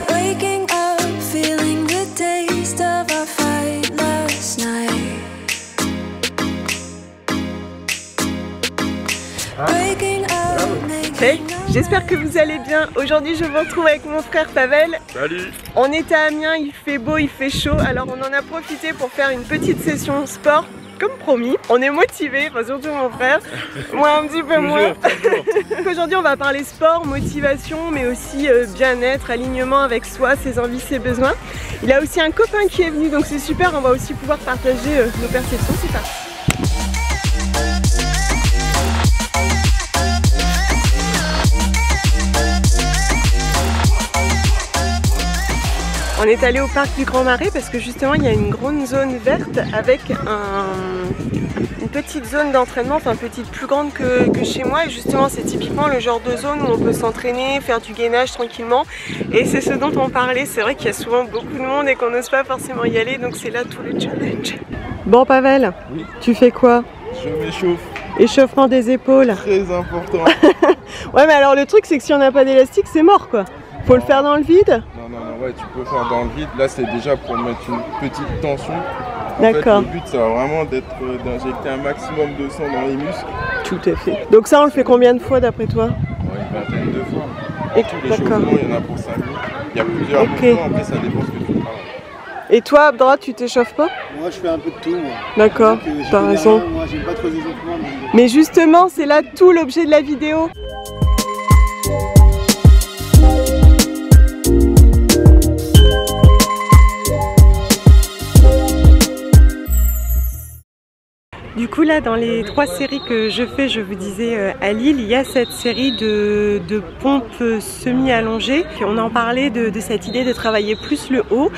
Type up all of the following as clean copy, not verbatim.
Waking up, feeling the taste of our fight last night. Breaking up, Hey, j'espère que vous allez bien. Aujourd'hui je vous retrouve avec mon frère Pavel. Salut. On est à Amiens, il fait beau, il fait chaud. Alors on en a profité pour faire une petite session sport. Comme promis, on est motivé, enfin surtout mon frère, moi un petit peu moins. Aujourd'hui on va parler sport, motivation, mais aussi bien-être, alignement avec soi, ses envies, ses besoins. Il a aussi un copain qui est venu, donc c'est super, on va aussi pouvoir partager nos perceptions, c'est parti. On est allé au parc du Grand Marais parce que justement il y a une grande zone verte avec une petite zone d'entraînement, enfin petite, plus grande que chez moi, et justement c'est typiquement le genre de zone où on peut s'entraîner, faire du gainage tranquillement, et c'est ce dont on parlait. C'est vrai qu'il y a souvent beaucoup de monde et qu'on n'ose pas forcément y aller, donc c'est là tout le challenge. Bon Pavel, oui. Tu fais quoi? Je m'échauffe. Échauffement des épaules. Très important. Ouais mais alors le truc c'est que si on n'a pas d'élastique c'est mort quoi. Faut le faire dans le vide? Non, ouais, tu peux faire dans le vide. Là, c'est déjà pour mettre une petite tension. D'accord. En fait, le but, ça va vraiment d'injecter un maximum de sang dans les muscles. Tout à fait. Donc ça, on le fait combien de fois d'après toi? Ouais, une vingtaine de fois. Et tous les échauffements, il y en a pour 5 minutes. Il y a plusieurs mouvements, après ça dépend ce que tu travailles. Et toi, Abdra, tu t'échauffes pas? Moi, je fais un peu de tout, moi. D'accord, t'as raison. Moi, j'aime pas trop les échauffements. Mais justement, c'est là tout l'objet de la vidéo. Du coup là dans les 3 séries que je fais, je vous disais à Lille, il y a cette série de pompes semi-allongées. On en parlait de cette idée de travailler plus le haut.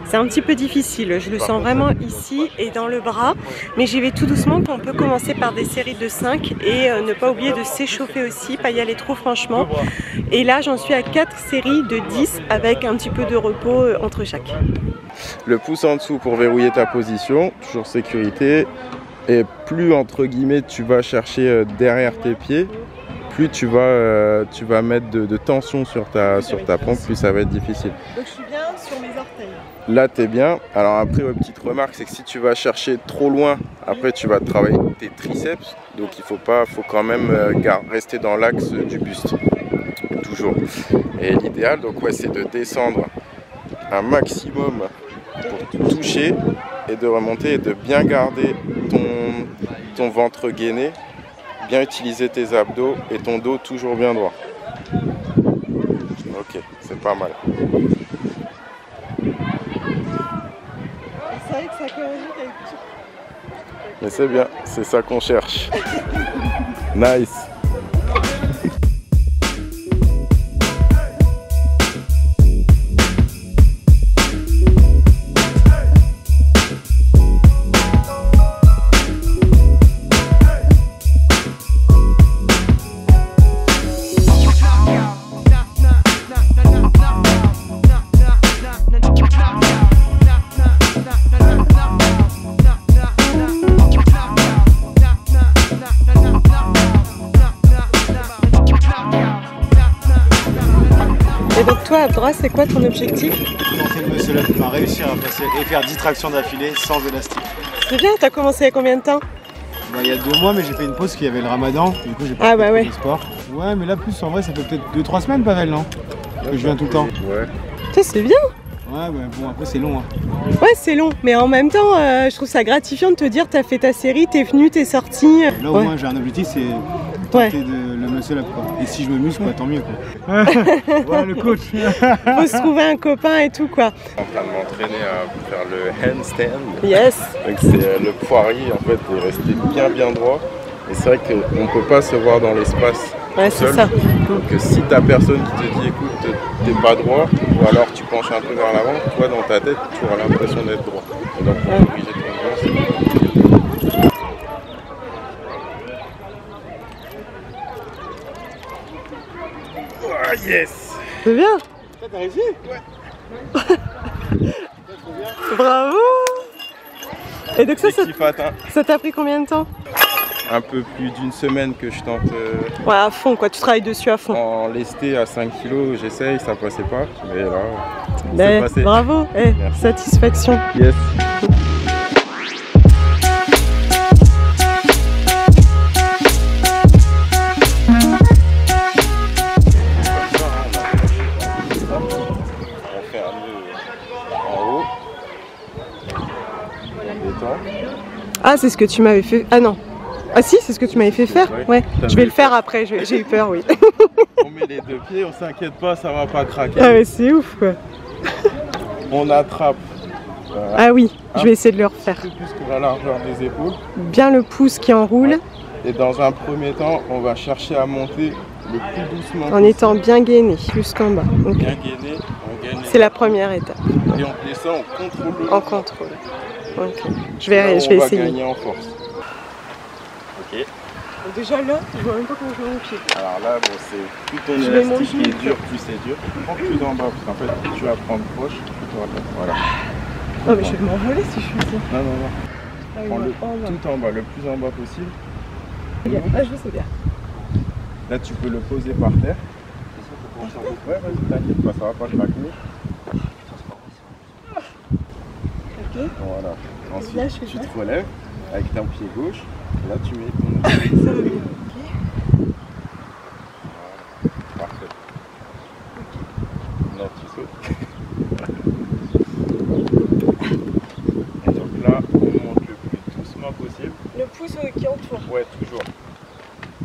C'est un petit peu difficile, je le sens vraiment ici et dans le bras, mais j'y vais tout doucement. On peut commencer par des séries de 5 et ne pas oublier de s'échauffer aussi, pas y aller trop franchement. Et là j'en suis à 4 séries de 10 avec un petit peu de repos entre chaque. Le pouce en dessous pour verrouiller ta position, toujours sécurité. Et plus entre guillemets tu vas chercher derrière tes pieds, plus tu vas mettre de tension sur ta pompe, plus ça va être difficile. Donc je suis bien sur mes orteils. Là tu es bien. Alors après, petite remarque, c'est que si tu vas chercher trop loin, après tu vas travailler tes triceps. Donc il faut quand même rester dans l'axe du buste. Toujours. Et l'idéal, donc ouais, c'est de descendre un maximum pour toucher et de remonter et de bien garder ton ventre gainé, bien utiliser tes abdos et ton dos toujours bien droit. Ok, c'est pas mal. C'est vrai que ça corrige avec tout. Mais c'est bien, c'est ça qu'on cherche. Nice. Et donc toi Abdra, c'est quoi ton objectif? Monter le muscle up, réussir à passer et faire 10 tractions d'affilée sans élastique. C'est bien, t'as commencé il y a combien de temps? Il y a 2 mois, mais j'ai fait une pause qui avait le ramadan, du coup j'ai pas fait de sport. Ouais, mais là plus en vrai ça fait peut-être 2-3 semaines Pavel, non? Que je viens tout le temps. Ouais. Ça c'est bien. Ouais, bon après c'est long. Hein. Ouais c'est long, mais en même temps je trouve ça gratifiant de te dire t'as fait ta série, t'es venu, t'es sorti. Là au moins j'ai un objectif, c'est tenter le muscle up quoi. Et si je me muscle, tant mieux quoi. Ouais, le coach. Faut se trouver un copain et tout quoi. En train de m'entraîner à faire le handstand. Yes. Donc c'est le poirier en fait, de rester bien droit. Et c'est vrai qu'on ne peut pas se voir dans l'espace. Ouais, c'est ça. Donc si t'as personne qui te dit écoute t'es pas droit, ou alors tu penches un peu vers l'avant, toi dans ta tête tu auras l'impression d'être droit. Et donc pour corriger ton mouvement, c'est ah yes. C'est bien. T'as réussi? Ouais. Bravo. Et donc ça t'a pris combien de temps? un peu plus d'une semaine que je tente. Ouais, à fond quoi, tu travailles dessus à fond. En lesté à 5 kg, j'essaye, ça passait pas. Mais là, c'est passé. Bravo, satisfaction. Yes. Ah, c'est ce que tu m'avais fait. Ah non. Ah si, c'est ce que tu m'avais fait faire. Ouais. Je vais le faire après, j'ai eu peur, oui. On met les deux pieds, on s'inquiète pas, ça va pas craquer. Ah mais c'est ouf quoi. On attrape. Ah oui, je vais essayer de le refaire. Plus que la largeur des épaules. Bien le pouce qui enroule. Et dans un premier temps, on va chercher à monter le plus doucement en étant bien gainé, jusqu'en bas. Okay. Bien gainé, on gaine. C'est la première étape. Et on descend, on contrôle. En contrôle. Ok. Je vais essayer. On va gagner en force. Ok. Déjà là, je vois même pas comment je mets mon pied. Alors là, bon, c'est plus ton élastique qui est dur, plus c'est dur. Prends plus en bas, parce qu'en fait, plus tu vas prendre proche, plus tu vas prendre. Voilà. Non, mais je vais m'envoler si je fais ça. Non, non, non. Prends-le tout en bas, le plus en bas possible. Ah, je veux ça bien. Là, tu peux le poser par terre. Ouais, vas-y, t'inquiète pas, ça va pas craquer. Ok. Voilà. Ensuite, là, tu te relèves avec ton pied gauche. Et là, tu mets ton pied. Ça va bien. Voilà. Parfait. Non, tu sautes. Et donc là, on monte le plus doucement possible. Le pouce qui entoure. Ouais, toujours.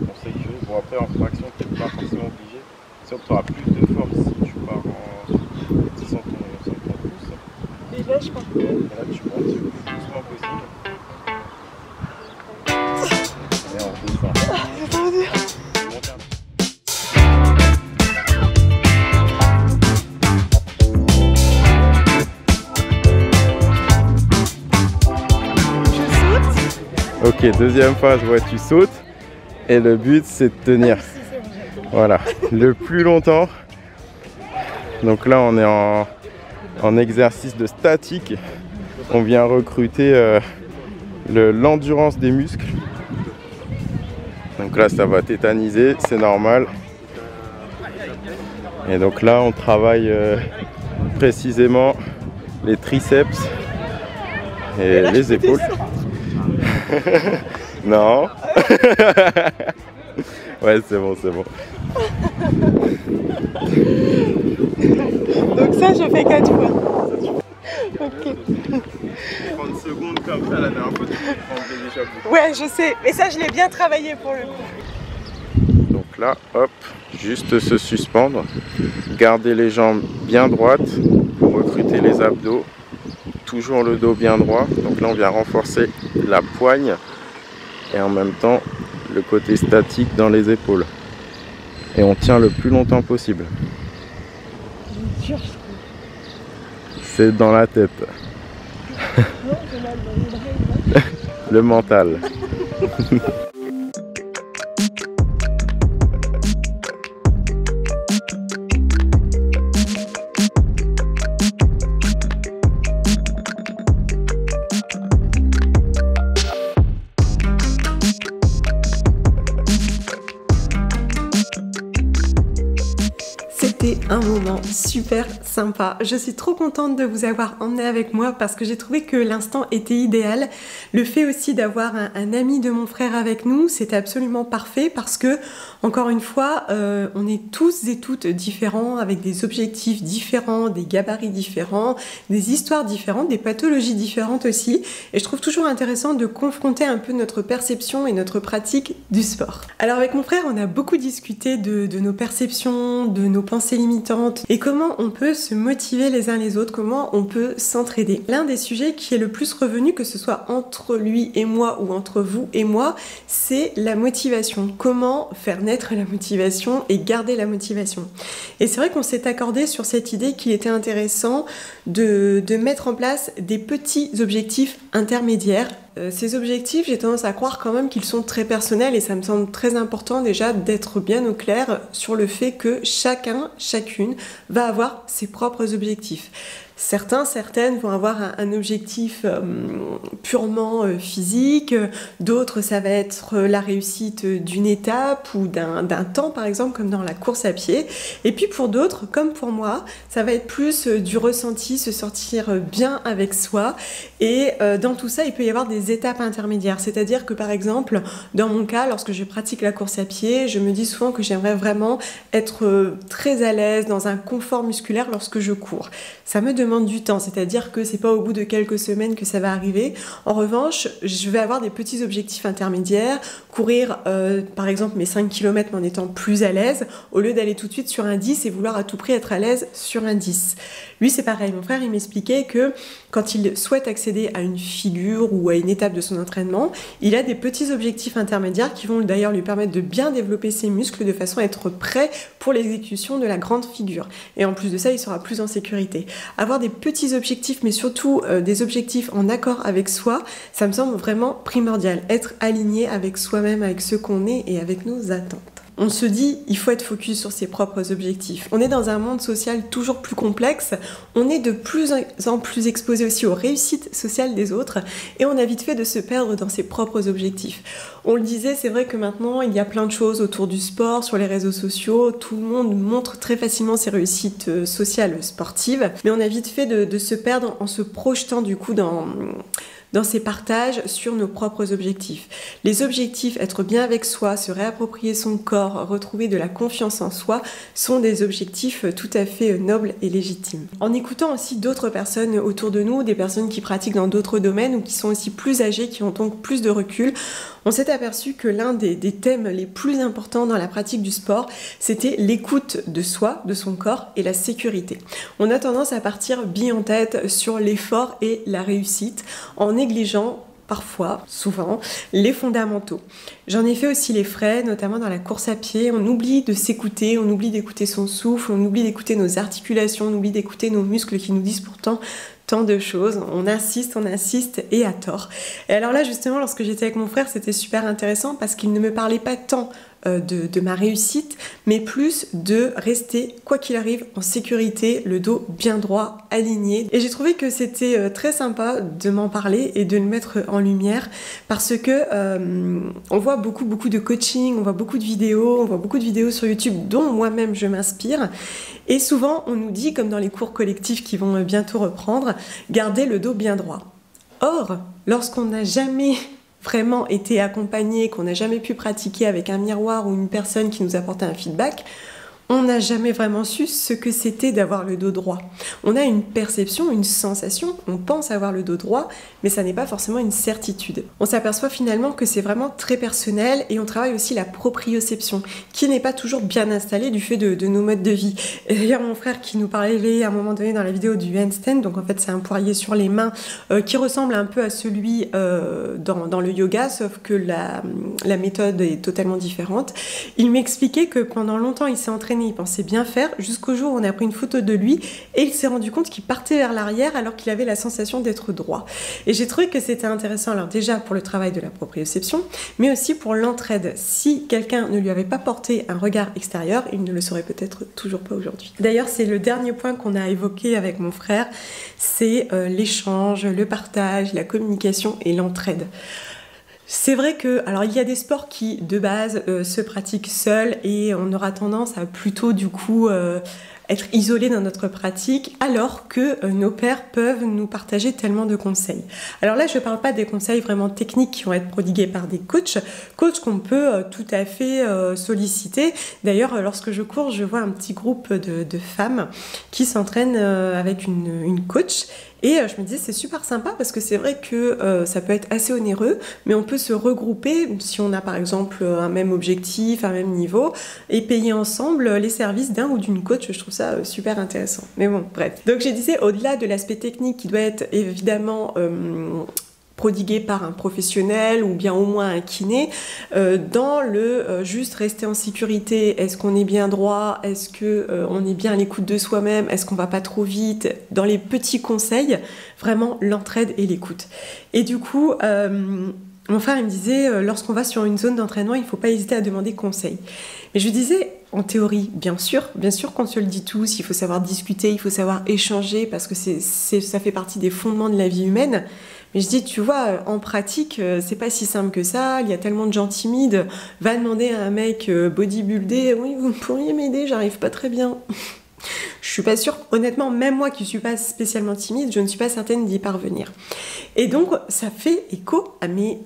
On sécurise. Bon, après, en fraction, tu n'es pas forcément obligé. Sauf que tu auras plus de force si tu pars sans ton pouce. Et là, je pars. Et là, tu montes le plus doucement possible. Et on descend. C'est trop dur. Ok, deuxième phase, ouais, tu sautes et le but c'est de tenir, voilà, le plus longtemps. Donc là on est en exercice de statique, on vient recruter l'endurance des muscles. Donc là ça va tétaniser, c'est normal. Et donc là on travaille précisément les triceps et les épaules. Non. Ouais, c'est bon, c'est bon. Donc ça, je fais 4 fois. Ok. 30 secondes comme ça, la dernière fois, tu prends déjà beaucoup. Ouais, je sais. Mais ça, je l'ai bien travaillé pour le coup. Donc là, hop, juste se suspendre. Garder les jambes bien droites pour recruter les abdos. Toujours le dos bien droit. Donc là, on vient renforcer la poigne et en même temps le côté statique dans les épaules. Et on tient le plus longtemps possible. C'est dans la tête. Le mental. Un moment super sympa. Je suis trop contente de vous avoir emmené avec moi parce que j'ai trouvé que l'instant était idéal. Le fait aussi d'avoir un ami de mon frère avec nous, c'était absolument parfait parce que, encore une fois, on est tous et toutes différents avec des objectifs différents, des gabarits différents, des histoires différentes, des pathologies différentes aussi. Et je trouve toujours intéressant de confronter un peu notre perception et notre pratique du sport. Alors avec mon frère, on a beaucoup discuté de nos perceptions, de nos pensées limitantes et comment on peut se motiver les uns les autres, comment on peut s'entraider. L'un des sujets qui est le plus revenu, que ce soit entre lui et moi ou entre vous et moi, c'est la motivation. Comment faire naître la motivation et garder la motivation. Et c'est vrai qu'on s'est accordé sur cette idée qu'il était intéressant de mettre en place des petits objectifs intermédiaires. Ces objectifs, j'ai tendance à croire quand même qu'ils sont très personnels et ça me semble très important déjà d'être bien au clair sur le fait que chacune va avoir ses propres objectifs. Certaines vont avoir un objectif purement physique, d'autres ça va être la réussite d'une étape ou d'un temps par exemple, comme dans la course à pied. Et puis pour d'autres, comme pour moi, ça va être plus du ressenti, se sentir bien avec soi. Et dans tout ça, il peut y avoir des étapes intermédiaires. C'est-à-dire que par exemple, dans mon cas, lorsque je pratique la course à pied, je me dis souvent que j'aimerais vraiment être très à l'aise, dans un confort musculaire lorsque je cours. Ça me demande du temps, c'est-à-dire que c'est pas au bout de quelques semaines que ça va arriver. En revanche, je vais avoir des petits objectifs intermédiaires, courir par exemple mes 5 km en étant plus à l'aise, au lieu d'aller tout de suite sur un 10 et vouloir à tout prix être à l'aise sur un 10. Lui c'est pareil, mon frère il m'expliquait que quand il souhaite accéder à une figure ou à une étape de son entraînement, il a des petits objectifs intermédiaires qui vont d'ailleurs lui permettre de bien développer ses muscles de façon à être prêt pour l'exécution de la grande figure. Et en plus de ça, il sera plus en sécurité. Avoir des petits objectifs, mais surtout des objectifs en accord avec soi, ça me semble vraiment primordial. Être aligné avec soi-même, avec ce qu'on est et avec nos attentes. On se dit, il faut être focus sur ses propres objectifs. On est dans un monde social toujours plus complexe, on est de plus en plus exposé aussi aux réussites sociales des autres et on a vite fait de se perdre dans ses propres objectifs. On le disait, c'est vrai que maintenant, il y a plein de choses autour du sport, sur les réseaux sociaux, tout le monde montre très facilement ses réussites sociales, sportives, mais on a vite fait de se perdre en se projetant du coup dans ces partages sur nos propres objectifs. Les objectifs, être bien avec soi, se réapproprier son corps, retrouver de la confiance en soi, sont des objectifs tout à fait nobles et légitimes. En écoutant aussi d'autres personnes autour de nous, des personnes qui pratiquent dans d'autres domaines ou qui sont aussi plus âgées, qui ont donc plus de recul, on s'est aperçu que l'un des thèmes les plus importants dans la pratique du sport, c'était l'écoute de soi, de son corps et la sécurité. On a tendance à partir bille en tête sur l'effort et la réussite en négligeant parfois, souvent, les fondamentaux. J'en ai fait aussi les frais, notamment dans la course à pied. On oublie de s'écouter, on oublie d'écouter son souffle, on oublie d'écouter nos articulations, on oublie d'écouter nos muscles qui nous disent pourtant tant de choses. On insiste et à tort. Et alors là, justement, lorsque j'étais avec mon frère, c'était super intéressant parce qu'il ne me parlait pas tant de ma réussite, mais plus de rester, quoi qu'il arrive, en sécurité, le dos bien droit, aligné. Et j'ai trouvé que c'était très sympa de m'en parler et de le mettre en lumière parce que on voit beaucoup de coaching, on voit beaucoup de vidéos sur YouTube dont moi-même je m'inspire. Et souvent, on nous dit, comme dans les cours collectifs qui vont bientôt reprendre, garder le dos bien droit. Or, lorsqu'on n'a jamais vraiment été accompagné, qu'on n'a jamais pu pratiquer avec un miroir ou une personne qui nous apportait un feedback, on n'a jamais vraiment su ce que c'était d'avoir le dos droit. On a une perception, une sensation, on pense avoir le dos droit, mais ça n'est pas forcément une certitude. On s'aperçoit finalement que c'est vraiment très personnel et on travaille aussi la proprioception, qui n'est pas toujours bien installée du fait de nos modes de vie. Et d'ailleurs, mon frère qui nous parlait à un moment donné dans la vidéo du handstand, donc en fait c'est un poirier sur les mains qui ressemble un peu à celui dans le yoga, sauf que la méthode est totalement différente. Il m'expliquait que pendant longtemps il s'est entraîné, il pensait bien faire, jusqu'au jour où on a pris une photo de lui et il s'est rendu compte qu'il partait vers l'arrière alors qu'il avait la sensation d'être droit. Et j'ai trouvé que c'était intéressant, alors déjà pour le travail de la proprioception, mais aussi pour l'entraide. Si quelqu'un ne lui avait pas porté un regard extérieur, il ne le saurait peut-être toujours pas aujourd'hui. D'ailleurs, c'est le dernier point qu'on a évoqué avec mon frère, c'est l'échange, le partage, la communication et l'entraide. C'est vrai que, alors il y a des sports qui de base se pratiquent seuls et on aura tendance à plutôt du coup être isolés dans notre pratique, alors que nos pairs peuvent nous partager tellement de conseils. Alors là, je ne parle pas des conseils vraiment techniques qui vont être prodigués par des coachs qu'on peut tout à fait solliciter. D'ailleurs, lorsque je cours, je vois un petit groupe de femmes qui s'entraînent avec une coach. Et je me disais, c'est super sympa parce que c'est vrai que ça peut être assez onéreux, mais on peut se regrouper si on a par exemple un même objectif, un même niveau, et payer ensemble les services d'un ou d'une coach. Je trouve ça super intéressant. Mais bon, bref. Donc je disais, au-delà de l'aspect technique qui doit être évidemment prodigué par un professionnel ou bien au moins un kiné, dans le juste rester en sécurité, est-ce qu'on est bien droit, est-ce qu'on est bien à l'écoute de soi-même, est-ce qu'on va pas trop vite, dans les petits conseils, vraiment l'entraide et l'écoute. Et du coup, Mon frère il me disait, lorsqu'on va sur une zone d'entraînement, il ne faut pas hésiter à demander conseil. Mais je lui disais, en théorie, bien sûr qu'on se le dit tous, il faut savoir discuter, il faut savoir échanger, parce que ça fait partie des fondements de la vie humaine. Mais je dis, tu vois, en pratique, c'est pas si simple que ça, il y a tellement de gens timides, va demander à un mec bodybuildé, oui, vous pourriez m'aider, j'arrive pas très bien. Je suis pas sûre, honnêtement, même moi qui suis pas spécialement timide, je ne suis pas certaine d'y parvenir. Et donc, ça fait écho à mes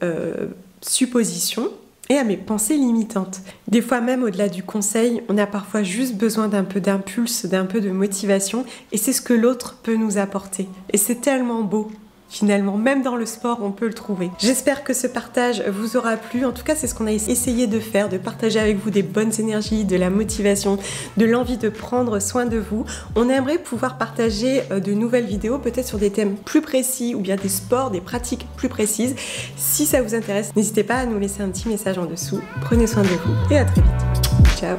suppositions et à mes pensées limitantes. Des fois même, au-delà du conseil, on a parfois juste besoin d'un peu d'impulse, d'un peu de motivation, et c'est ce que l'autre peut nous apporter. Et c'est tellement beau. Finalement, même dans le sport, on peut le trouver. J'espère que ce partage vous aura plu. En tout cas, c'est ce qu'on a essayé de faire, de partager avec vous des bonnes énergies, de la motivation, de l'envie de prendre soin de vous. On aimerait pouvoir partager de nouvelles vidéos, peut-être sur des thèmes plus précis ou bien des sports, des pratiques plus précises. Si ça vous intéresse, n'hésitez pas à nous laisser un petit message en dessous. Prenez soin de vous et à très vite. Ciao!